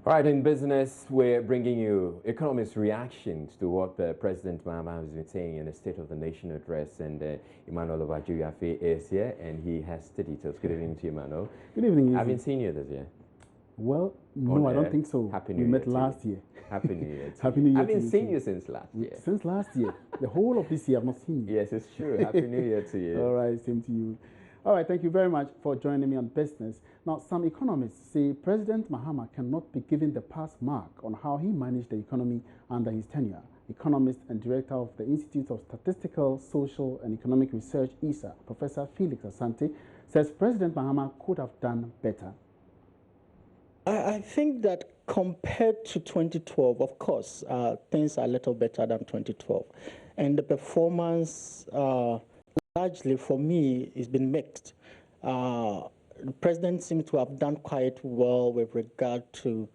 All right, in business, we're bringing you economists' reactions to what President Mahamas has been saying in the State of the Nation address. And Emmanuel Obajuyafe is here, and he has the details. Good evening to you, Emmanuel. Good evening. I've been seeing you this year. Well, no, I don't think so. Happy New Year. We met last year. Happy New Year. Happy New Year. I've been seeing you since last year. Since last year. The whole of this year, I've not seen you. Yes, it's true. Happy New Year to you. All right, same to you. All right, thank you very much for joining me on business. Now, some economists say President Mahama cannot be given the pass mark on how he managed the economy under his tenure. Economist and director of the Institute of Statistical, Social and Economic Research, ISA, Professor Felix Asante, says President Mahama could have done better. I think that compared to 2012, of course, things are a little better than 2012. And the performance largely, for me, has been mixed. The president seems to have done quite well with regard to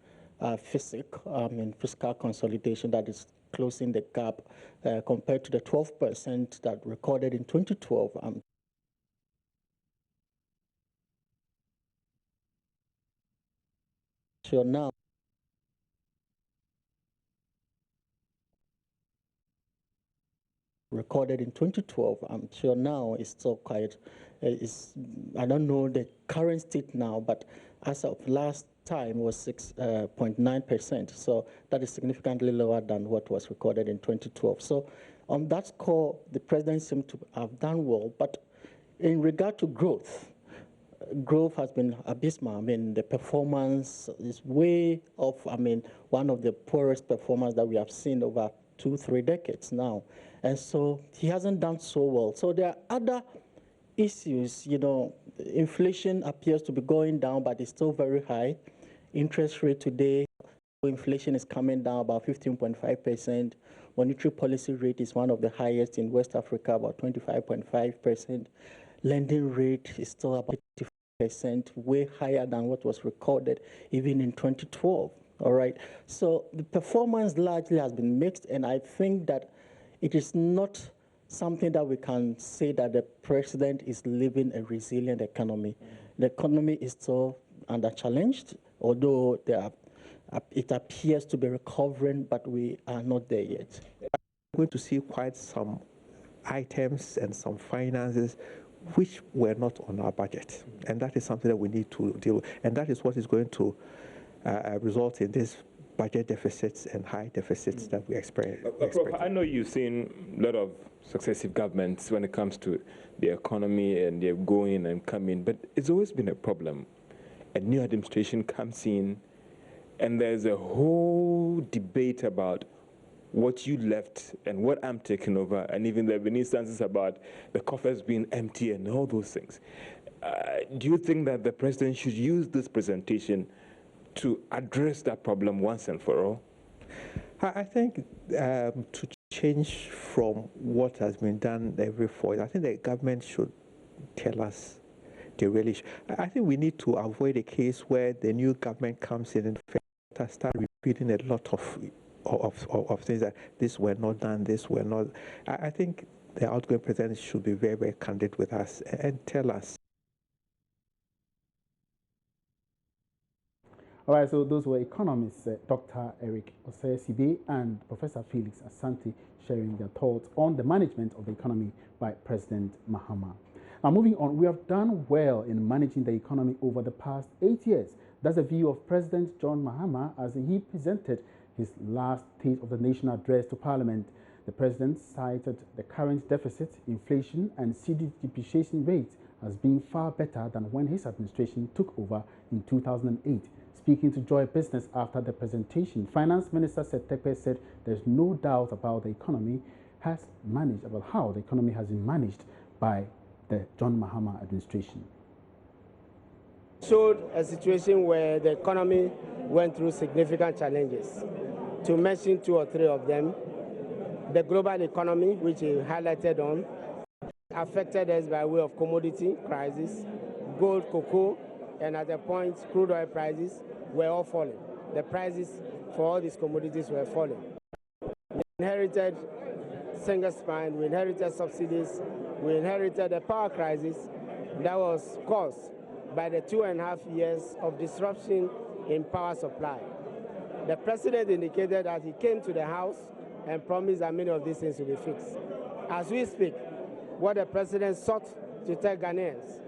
fiscal consolidation, that is closing the gap compared to the 12% that recorded in 2012. So now, recorded in 2012, I'm sure now it's still quite, I don't know the current state now, but as of last time was 6.9%. So that is significantly lower than what was recorded in 2012. So on that score, the president seemed to have done well. But in regard to growth has been abysmal. I mean, the performance is way off. I mean, one of the poorest performers that we have seen over 2-3 decades now. And so he hasn't done so well. So there are other issues, you know, inflation appears to be going down, but it's still very high. Interest rate today, inflation is coming down about 15.5%. Monetary policy rate is one of the highest in West Africa, about 25.5%. Lending rate is still about 80%, way higher than what was recorded even in 2012. All right. So the performance largely has been mixed, and I think that it is not something that we can say that the president is living a resilient economy. The economy is still under challenged, although it appears to be recovering, but we are not there yet. We're going to see quite some items and some finances which were not on our budget. And that is something that we need to deal with. And that is what is going to result in this budget deficits and high deficits that we experience. Prof, I know you've seen a lot of successive governments when it comes to the economy, and they're going and coming, but it's always been a problem. A new administration comes in, and there's a whole debate about what you left and what I'm taking over, and even there have been instances about the coffers being empty and all those things. Do you think that the president should use this presentation to address that problem once and for all? I think to change from what has been done every 4 years, I think the government should tell us the real issue. I think we need to avoid a case where the new government comes in and start repeating a lot of things that this were not done, this were not. I think the outgoing president should be very, very candid with us and tell us. All right, so those were economists, Dr. Eric Osei-Sibe and Professor Felix Asante, sharing their thoughts on the management of the economy by President Mahama. Now, moving on, we have done well in managing the economy over the past 8 years. That's the view of President John Mahama as he presented his last State of the Nation address to Parliament. The president cited the current deficit, inflation, and cedi depreciation rate as being far better than when his administration took over in 2008. Speaking to Joy Business after the presentation, Finance Minister Setekpe said there's no doubt about the economy has managed, about how the economy has been managed by the John Mahama administration. Showed a situation where the economy went through significant challenges. To mention 2 or 3 of them, the global economy, which he highlighted on, affected us by way of commodity crisis, gold, cocoa, and at the point, crude oil prices were all falling. The prices for all these commodities were falling. We inherited single spine, we inherited subsidies, we inherited a power crisis that was caused by the 2.5 years of disruption in power supply. The president indicated that he came to the House and promised that many of these things will be fixed. As we speak, what the president sought to tell Ghanaians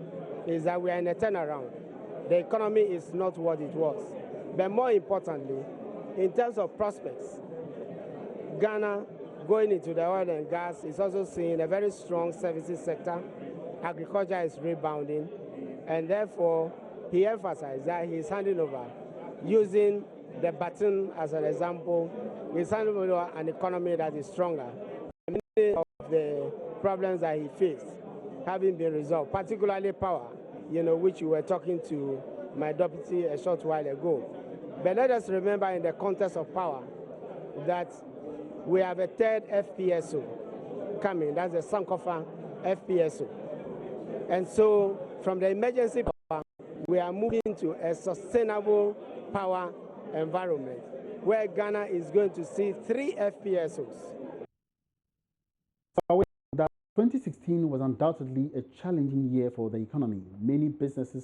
is that we are in a turnaround. The economy is not what it was. But more importantly, in terms of prospects, Ghana going into the oil and gas is also seeing a very strong services sector. Agriculture is rebounding, and therefore he emphasized that he is handing over, using the baton as an example, he's handing over an economy that is stronger. Many of the problems that he faced having been resolved, particularly power, which you were talking to my deputy a short while ago. But let us remember in the context of power that we have a third FPSO coming, that's the Sankofa FPSO. And so from the emergency power, we are moving to a sustainable power environment where Ghana is going to see 3 FPSOs. 2016 was undoubtedly a challenging year for the economy. Many business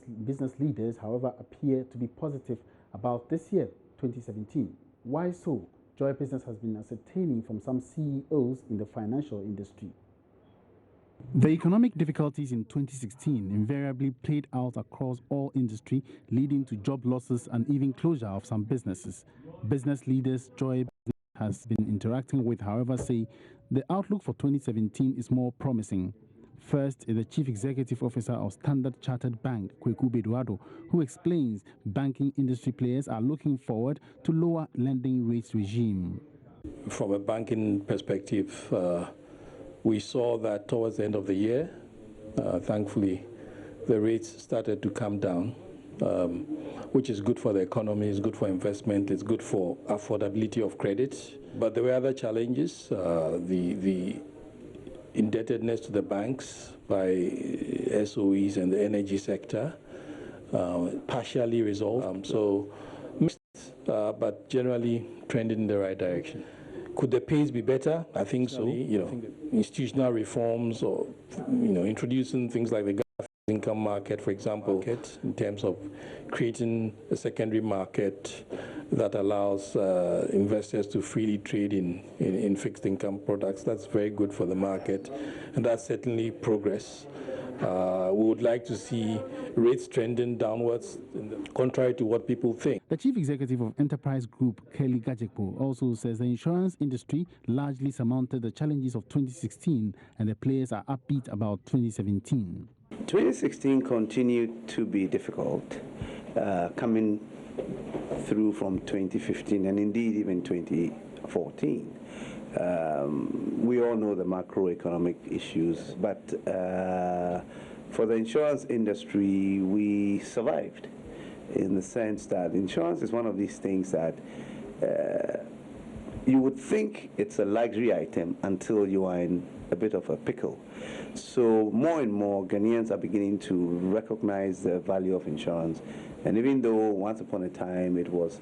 leaders, however, appear to be positive about this year, 2017. Why so? Joy Business has been ascertaining from some CEOs in the financial industry. The economic difficulties in 2016 invariably played out across all industry, leading to job losses and even closure of some businesses. Business leaders Joy Business has been interacting with, however, say the outlook for 2017 is more promising. First is the Chief Executive Officer of Standard Chartered Bank, Kweku Beduado, who explains banking industry players are looking forward to lower lending rates regime. From a banking perspective, we saw that towards the end of the year, thankfully, the rates started to come down, which is good for the economy, it's good for investment, it's good for affordability of credit. But there were other challenges. The indebtedness to the banks by SOEs and the energy sector, partially resolved. So mixed, but generally trending in the right direction. Could the pace be better? I think so. Institutional reforms or, introducing things like the income market, for example, in terms of creating a secondary market that allows investors to freely trade in fixed income products. That's very good for the market, and that's certainly progress. We would like to see rates trending downwards, contrary to what people think. The Chief Executive of Enterprise Group, Kelly Gajekpo, also says the insurance industry largely surmounted the challenges of 2016 and the players are upbeat about 2017. 2016 continued to be difficult, coming through from 2015 and indeed even 2014. We all know the macroeconomic issues, but for the insurance industry, we survived in the sense that insurance is one of these things that you would think it's a luxury item until you are in a bit of a pickle. So more and more Ghanaians are beginning to recognize the value of insurance. And even though once upon a time it was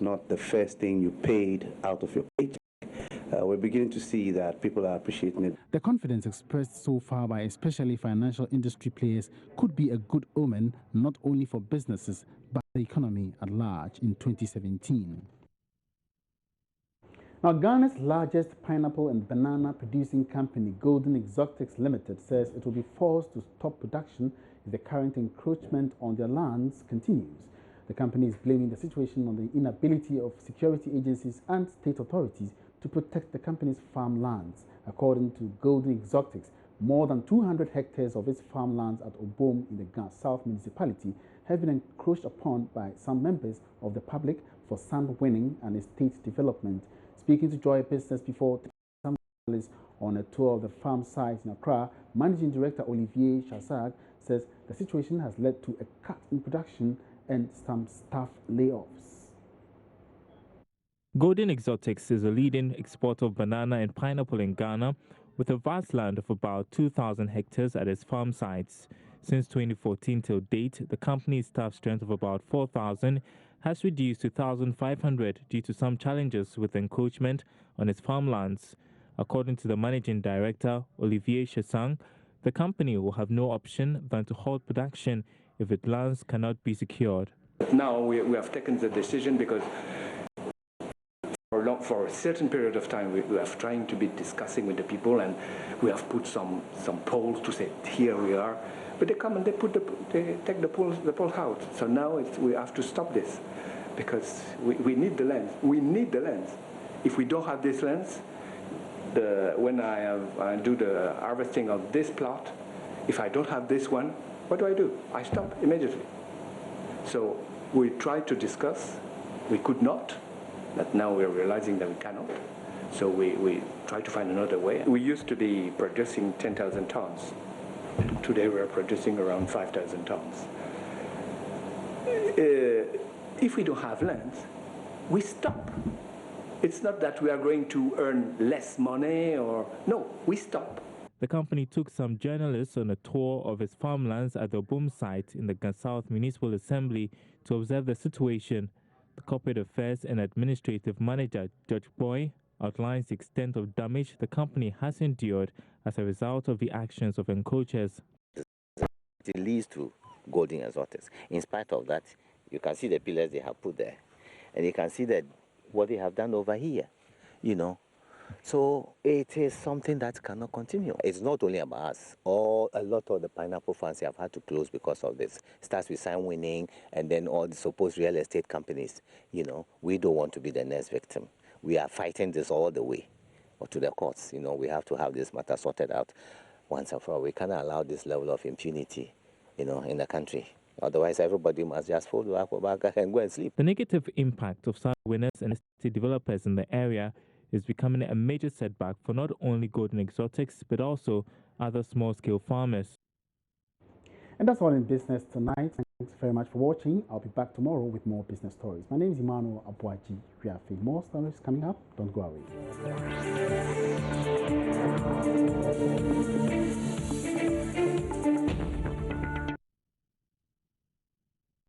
not the first thing you paid out of your paycheck, we're beginning to see that people are appreciating it. The confidence expressed so far by especially financial industry players could be a good omen not only for businesses but the economy at large in 2017. Now, Ghana's largest pineapple and banana producing company, Golden Exotics Limited, says it will be forced to stop production if the current encroachment on their lands continues. The company is blaming the situation on the inability of security agencies and state authorities to protect the company's farmlands. According to Golden Exotics, more than 200 hectares of its farmlands at Obom in the Gas South municipality have been encroached upon by some members of the public for sand winning and estate development. Speaking to Joy Business before some journalists on a tour of the farm sites in Accra, Managing Director Olivier Chassag says the situation has led to a cut in production and some staff layoffs. Golden Exotics is a leading exporter of banana and pineapple in Ghana with a vast land of about 2,000 hectares at its farm sites. Since 2014 till date, the company's staff strength of about 4,000 has reduced to 1,500 due to some challenges with encroachment on its farmlands. According to the Managing Director, Olivier Chassang, the company will have no option than to halt production if its lands cannot be secured. Now we have taken the decision because for a certain period of time, we have trying to be discussing with the people, and we have put some polls to say, here we are. But they come and they take the polls out. So now we have to stop this, because we need the lands. We need the lands. If we don't have this lands, when I do the harvesting of this plot, if I don't have this one, what do? I stop immediately. So we tried to discuss. We could not, but now we're realizing that we cannot. So we try to find another way. We used to be producing 10,000 tons. Today we're producing around 5,000 tons. If we don't have land, we stop. It's not that we are going to earn less money or, no, we stop. The company took some journalists on a tour of its farmlands at the boom site in the South Municipal Assembly to observe the situation. The Corporate Affairs and Administrative Manager, Judge Boy, outlines the extent of damage the company has endured as a result of the actions of encroachers. It leads to golden exotics. In spite of that, you can see the pillars they have put there, and you can see that what they have done over here, you know. So it is something that cannot continue. It's not only about us. A lot of the pineapple farms have had to close because of this. It starts with sign winning, and then all the supposed real estate companies. You know, we don't want to be the next victim. We are fighting this all the way or to the courts. You know, we have to have this matter sorted out once and for all. We cannot allow this level of impunity, you know, in the country. Otherwise, everybody must just fold back and go and sleep. The negative impact of site winners and estate developers in the area is becoming a major setback for not only golden exotics, but also other small-scale farmers. And that's all in business tonight. Thanks very much for watching. I'll be back tomorrow with more business stories. My name is Emmanuel Abuaji. More stories coming up. Don't go away.